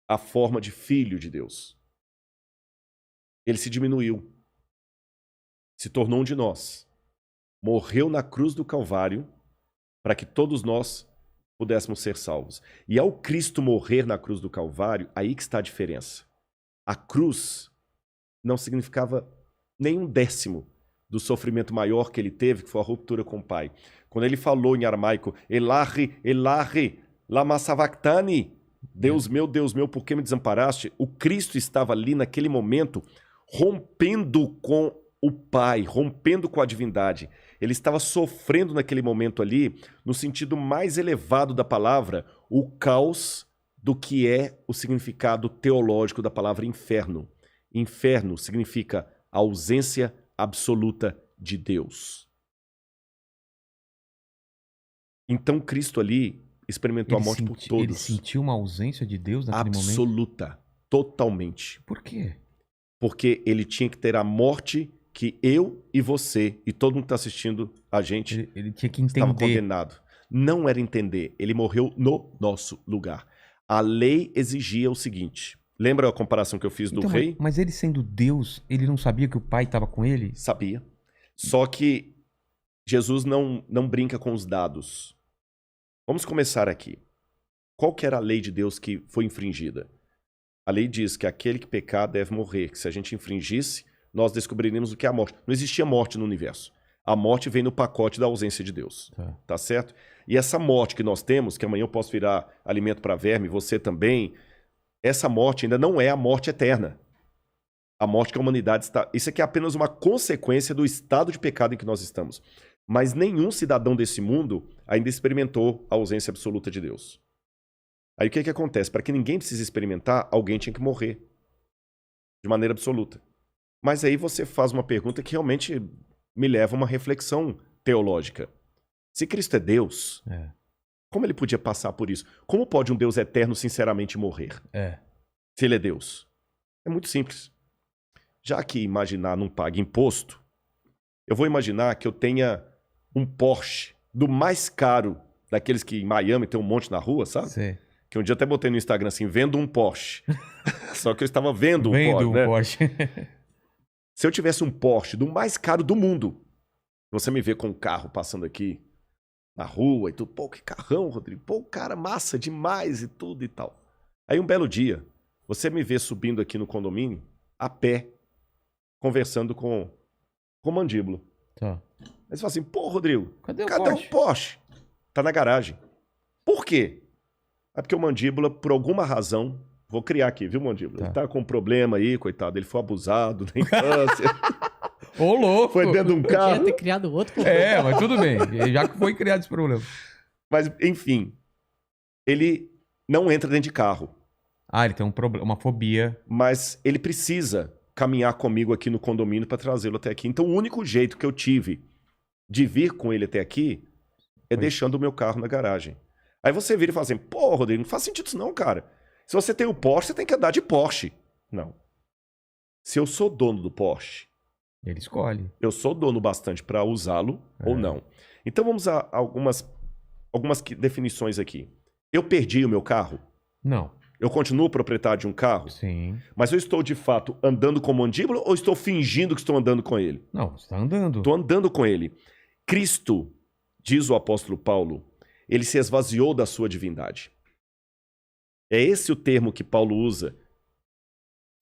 a forma de filho de Deus. Ele se diminuiu, se tornou um de nós, morreu na cruz do Calvário para que todos nós pudéssemos ser salvos. E ao Cristo morrer na cruz do Calvário, aí que está a diferença. A cruz não significava nem um décimo do sofrimento maior que ele teve, que foi a ruptura com o Pai. Quando ele falou em aramaico, Elahi, Elahi, lama sabachthani, Deus meu, por que me desamparaste? O Cristo estava ali naquele momento rompendo com o Pai, rompendo com a divindade. Ele estava sofrendo naquele momento ali, no sentido mais elevado da palavra, o caos do que é o significado teológico da palavra inferno. Inferno significa a ausência absoluta de Deus. Então Cristo ali experimentou a morte por todos. Ele sentiu uma ausência de Deus naquele momento? Absoluta, totalmente. Por quê? Porque ele tinha que ter a morte que eu e você e todo mundo que está assistindo a gente Ele tinha que entender. estava condenado. Não era entender, ele morreu no nosso lugar. A lei exigia o seguinte, lembra a comparação que eu fiz do Então, rei? Mas ele sendo Deus, ele não sabia que o Pai estava com ele? Sabia. Só que Jesus não brinca com os dados. Vamos começar aqui. Qual que era a lei de Deus que foi infringida? A lei diz que aquele que pecar deve morrer, que se a gente infringisse, nós descobriríamos o que é a morte. Não existia morte no universo. A morte vem no pacote da ausência de Deus. Tá certo? E essa morte que nós temos, que amanhã eu posso virar alimento para verme, você também, essa morte ainda não é a morte eterna. A morte que a humanidade está... Isso aqui é apenas uma consequência do estado de pecado em que nós estamos. Mas nenhum cidadão desse mundo ainda experimentou a ausência absoluta de Deus. Aí o que acontece? Para que ninguém precise experimentar, alguém tinha que morrer. De maneira absoluta. Mas aí você faz uma pergunta que realmente me leva a uma reflexão teológica. Se Cristo é Deus, como ele podia passar por isso? Como pode um Deus eterno sinceramente morrer? Se ele é Deus? É muito simples. Já que imaginar não paga imposto, eu vou imaginar que eu tenha um Porsche do mais caro, daqueles que em Miami tem um monte na rua, sabe? Sim. Que um dia até botei no Instagram assim, vendo um Porsche. Só que eu estava vendo um Porsche. Se eu tivesse um Porsche do mais caro do mundo, você me vê com um carro passando aqui na rua e tudo, pô, que carrão, Rodrigo, pô, cara, massa demais e tudo e tal. Aí um belo dia, você me vê subindo aqui no condomínio, a pé, conversando com o Mandíbula. Tá. Aí você fala assim, pô, Rodrigo, cadê o Porsche? Tá na garagem. Por quê? É porque o Mandíbula, por alguma razão, vou criar aqui, viu, Mandíbula? Tá. Ele tá com um problema aí, coitado, ele foi abusado na infância. Ô, louco! Foi dentro de um carro. Podia ter criado outro problema. Mas tudo bem, já que foi criado esse problema. Mas, enfim, ele não entra dentro de carro. Ele tem um problema, uma fobia. Mas ele precisa caminhar comigo aqui no condomínio para trazê-lo até aqui. Então, o único jeito que eu tive de vir com ele até aqui é deixando o meu carro na garagem. Aí você vira e fala assim, pô, Rodrigo, não faz sentido isso não, cara. Se você tem o Porsche, você tem que andar de Porsche. Não. Se eu sou dono do Porsche... Ele escolhe. Eu sou dono bastante para usá-lo ou não. Então vamos a algumas definições aqui. Eu perdi o meu carro? Não. Eu continuo proprietário de um carro? Sim. Mas eu estou de fato andando com o Mandíbula ou estou fingindo que estou andando com ele? Não, você está andando. Estou andando com ele. Cristo, diz o apóstolo Paulo, ele se esvaziou da sua divindade. É esse o termo que Paulo usa.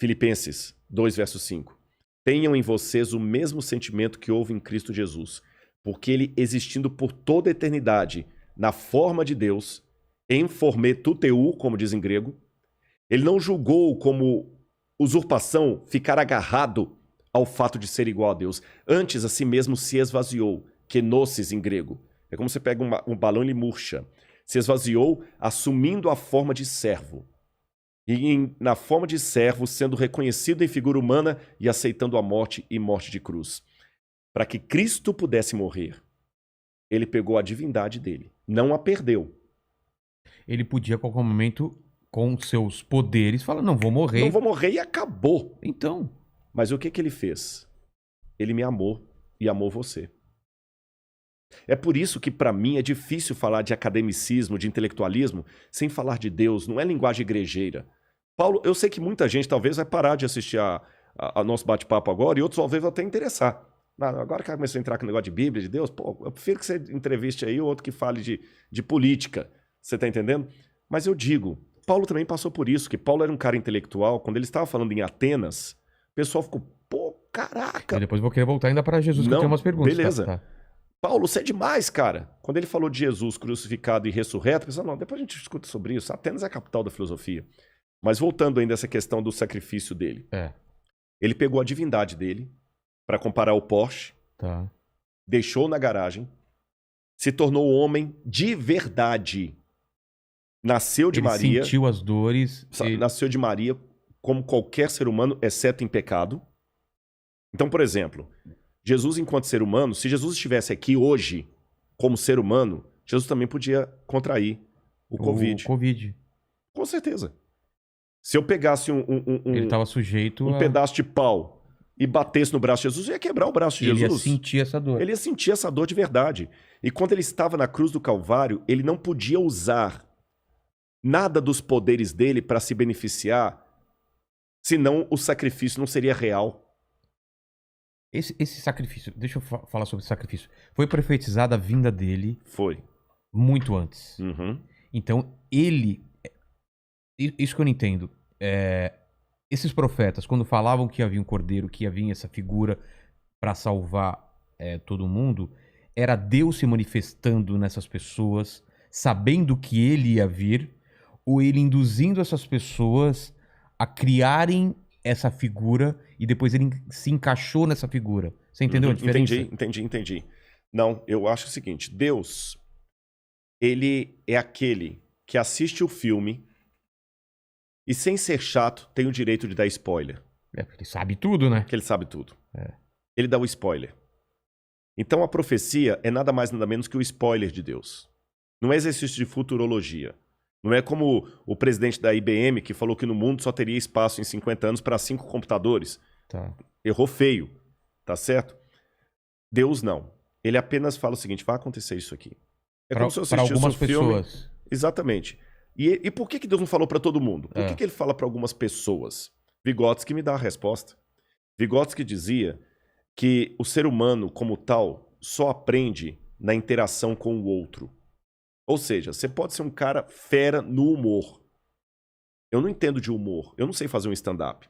Filipenses 2, verso 5. Tenham em vocês o mesmo sentimento que houve em Cristo Jesus, porque ele, existindo por toda a eternidade, na forma de Deus, em forme tuteu, como diz em grego, ele não julgou como usurpação ficar agarrado ao fato de ser igual a Deus. Antes, a si mesmo se esvaziou, kenosis em grego. É como você pega um balão e ele murcha. Se esvaziou, assumindo a forma de servo. E na forma de servo, sendo reconhecido em figura humana e aceitando a morte e morte de cruz. Para que Cristo pudesse morrer, ele pegou a divindade dele, não a perdeu. Ele podia, a qualquer momento, com seus poderes, falar, não, vou morrer. Não vou morrer e acabou. Então. Mas o que ele fez? Ele me amou e amou você. É por isso que, para mim, é difícil falar de academicismo, de intelectualismo, sem falar de Deus. Não é linguagem igrejeira. Paulo, eu sei que muita gente talvez vai parar de assistir a nosso bate-papo agora e outros talvez vão até interessar. Agora que começou a entrar com o negócio de Bíblia, de Deus, pô, eu prefiro que você entreviste aí outro que fale de política. Você tá entendendo? Mas eu digo, Paulo também passou por isso, que Paulo era um cara intelectual. Quando ele estava falando em Atenas, o pessoal ficou, pô, caraca. E depois eu vou querer voltar ainda para Jesus, que eu Não, tenho umas perguntas. beleza. Tá. Paulo, você é demais, cara. Quando ele falou de Jesus crucificado e ressurreto, pensou, não, depois a gente discute sobre isso. Atenas é a capital da filosofia. Mas voltando ainda a essa questão do sacrifício dele. Ele pegou a divindade dele para comparar o Porsche, Tá. deixou na garagem, se tornou homem de verdade. Nasceu de Ele Maria. sentiu as dores. Nasceu de Maria como qualquer ser humano, exceto em pecado. Então, por exemplo, Jesus enquanto ser humano, se Jesus estivesse aqui hoje como ser humano, Jesus também podia contrair o Covid. Com certeza. Se eu pegasse ele estava sujeito um pedaço de pau e batesse no braço de Jesus, eu ia quebrar o braço de Jesus. Ele ia sentir essa dor. Ele ia sentir essa dor de verdade. E quando ele estava na cruz do Calvário, ele não podia usar nada dos poderes dele para se beneficiar, senão o sacrifício não seria real. Esse sacrifício, deixa eu falar sobre esse sacrifício. Foi profetizada a vinda dele. Foi. Muito antes. Uhum. Então, ele... Isso que eu não entendo. Esses profetas, quando falavam que havia um cordeiro, que havia essa figura para salvar todo mundo, era Deus se manifestando nessas pessoas, sabendo que ele ia vir, ou ele induzindo essas pessoas a criarem essa figura e depois ele se encaixou nessa figura. Você entendeu a diferença? Entendi. Não, eu acho o seguinte, Deus, ele é aquele que assiste o filme e, sem ser chato, tem o direito de dar spoiler. Ele sabe tudo, né? Porque ele sabe tudo. Ele dá o spoiler. Então a profecia é nada mais nada menos que o spoiler de Deus. Não é exercício de futurologia. Não é como o presidente da IBM que falou que no mundo só teria espaço em 50 anos para 5 computadores. Tá. Errou feio, tá certo? Deus não. Ele apenas fala o seguinte, vai acontecer isso aqui. É como se eu assistisse algumas um filme. pessoas. Exatamente. E por que Deus não falou para todo mundo? Por que ele fala para algumas pessoas? Vygotsky me dá a resposta. Vygotsky dizia que o ser humano, como tal, só aprende na interação com o outro. Ou seja, você pode ser um cara fera no humor. Eu não entendo de humor. Eu não sei fazer um stand-up.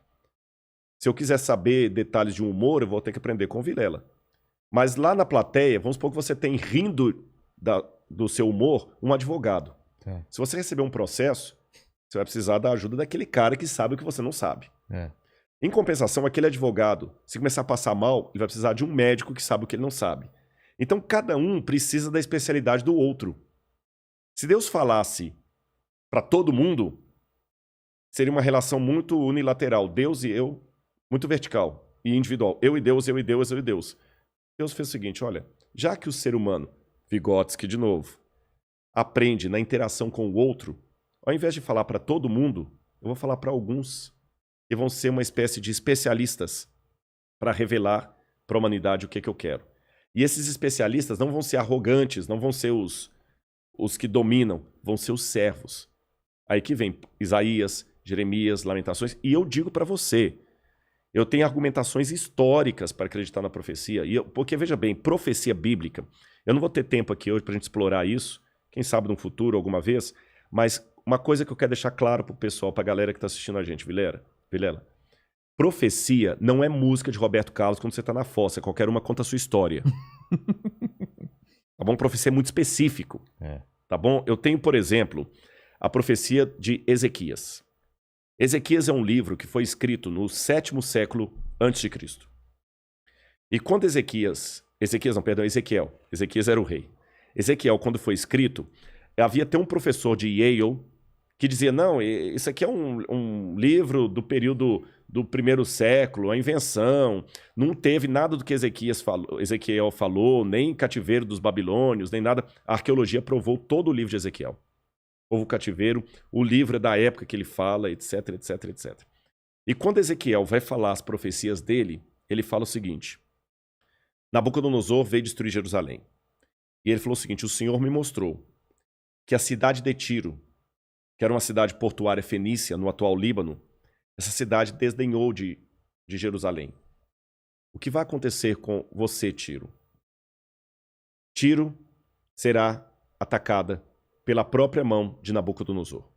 Se eu quiser saber detalhes de um humor, eu vou ter que aprender com o Vilela. Mas lá na plateia, vamos supor que você tem rindo do seu humor um advogado. Tá. Se você receber um processo, você vai precisar da ajuda daquele cara que sabe o que você não sabe. Em compensação, aquele advogado, se começar a passar mal, ele vai precisar de um médico que sabe o que ele não sabe. Então, cada um precisa da especialidade do outro. Se Deus falasse para todo mundo, seria uma relação muito unilateral. Deus e eu, muito vertical e individual. Eu e Deus, eu e Deus, eu e Deus. Deus fez o seguinte, olha, já que o ser humano, Vygotsky de novo, aprende na interação com o outro, ao invés de falar para todo mundo, eu vou falar para alguns que vão ser uma espécie de especialistas para revelar para a humanidade o que eu quero. E esses especialistas não vão ser arrogantes, não vão ser os que dominam, vão ser os servos. Aí que vem Isaías, Jeremias, Lamentações, e eu digo para você, eu tenho argumentações históricas para acreditar na profecia, porque veja bem, profecia bíblica, eu não vou ter tempo aqui hoje para a gente explorar isso, quem sabe no futuro, alguma vez, mas uma coisa que eu quero deixar claro pro pessoal, pra galera que tá assistindo a gente, Vilela, profecia não é música de Roberto Carlos quando você tá na fossa, qualquer uma conta a sua história. Tá bom? Profecia é muito específico. Tá bom? Eu tenho, por exemplo, a profecia de Ezequias. Ezequias é um livro que foi escrito no 7º século antes de Cristo. E quando Ezequias era o rei. Ezequiel, quando foi escrito, havia até um professor de Yale que dizia, não, isso aqui é um livro do período do 1º século, a invenção, não teve nada do que Ezequiel falou, nem cativeiro dos babilônios, nem nada. A arqueologia provou todo o livro de Ezequiel. Houve o cativeiro, o livro é da época que ele fala, etc, etc, etc. E quando Ezequiel vai falar as profecias dele, ele fala o seguinte, Nabucodonosor veio destruir Jerusalém. E ele falou o seguinte: o Senhor me mostrou que a cidade de Tiro, que era uma cidade portuária fenícia no atual Líbano, essa cidade desdenhou de Jerusalém. O que vai acontecer com você, Tiro? Tiro será atacada pela própria mão de Nabucodonosor.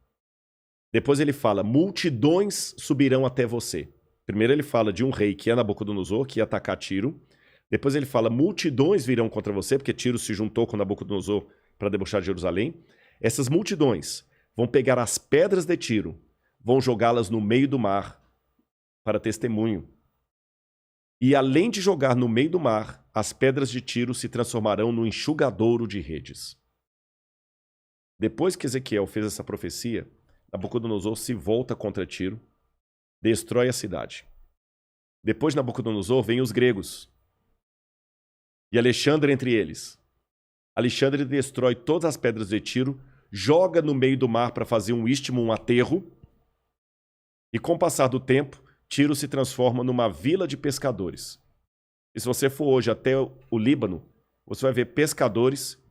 Depois ele fala: multidões subirão até você. Primeiro ele fala de um rei que é Nabucodonosor, que ia atacar Tiro. Depois ele fala: multidões virão contra você, porque Tiro se juntou com Nabucodonosor para debochar de Jerusalém. Essas multidões vão pegar as pedras de Tiro, vão jogá-las no meio do mar para testemunho. E além de jogar no meio do mar, as pedras de Tiro se transformarão no enxugadouro de redes. Depois que Ezequiel fez essa profecia, Nabucodonosor se volta contra Tiro, destrói a cidade. Depois de Nabucodonosor vem os gregos. E Alexandre entre eles. Alexandre destrói todas as pedras de Tiro, joga no meio do mar para fazer um istmo, um aterro. E com o passar do tempo, Tiro se transforma numa vila de pescadores. E se você for hoje até o Líbano, você vai ver pescadores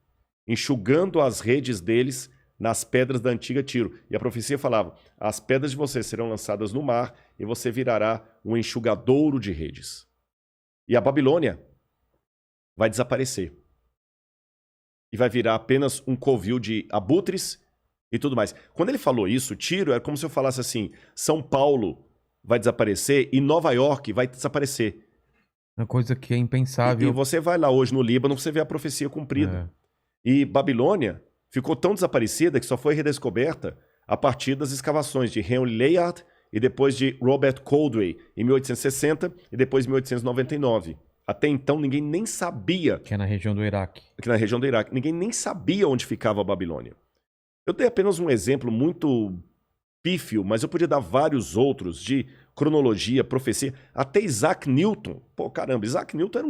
enxugando as redes deles nas pedras da antiga Tiro. E a profecia falava: as pedras de você serão lançadas no mar e você virará um enxugadouro de redes. E a Babilônia vai desaparecer. E vai virar apenas um covil de abutres e tudo mais. Quando ele falou isso, Tiro, era como se eu falasse assim: São Paulo vai desaparecer e Nova York vai desaparecer. Uma coisa que é impensável. E você vai lá hoje no Líbano, você vê a profecia cumprida. E Babilônia ficou tão desaparecida que só foi redescoberta a partir das escavações de Henry Layard e depois de Robert Coldway em 1860 e depois em 1899. Até então ninguém nem sabia... Que é na região do Iraque. Que na região do Iraque. Ninguém nem sabia onde ficava a Babilônia. Eu dei apenas um exemplo muito pífio, mas eu podia dar vários outros de cronologia, profecia. Até Isaac Newton. Pô, caramba, Isaac Newton era um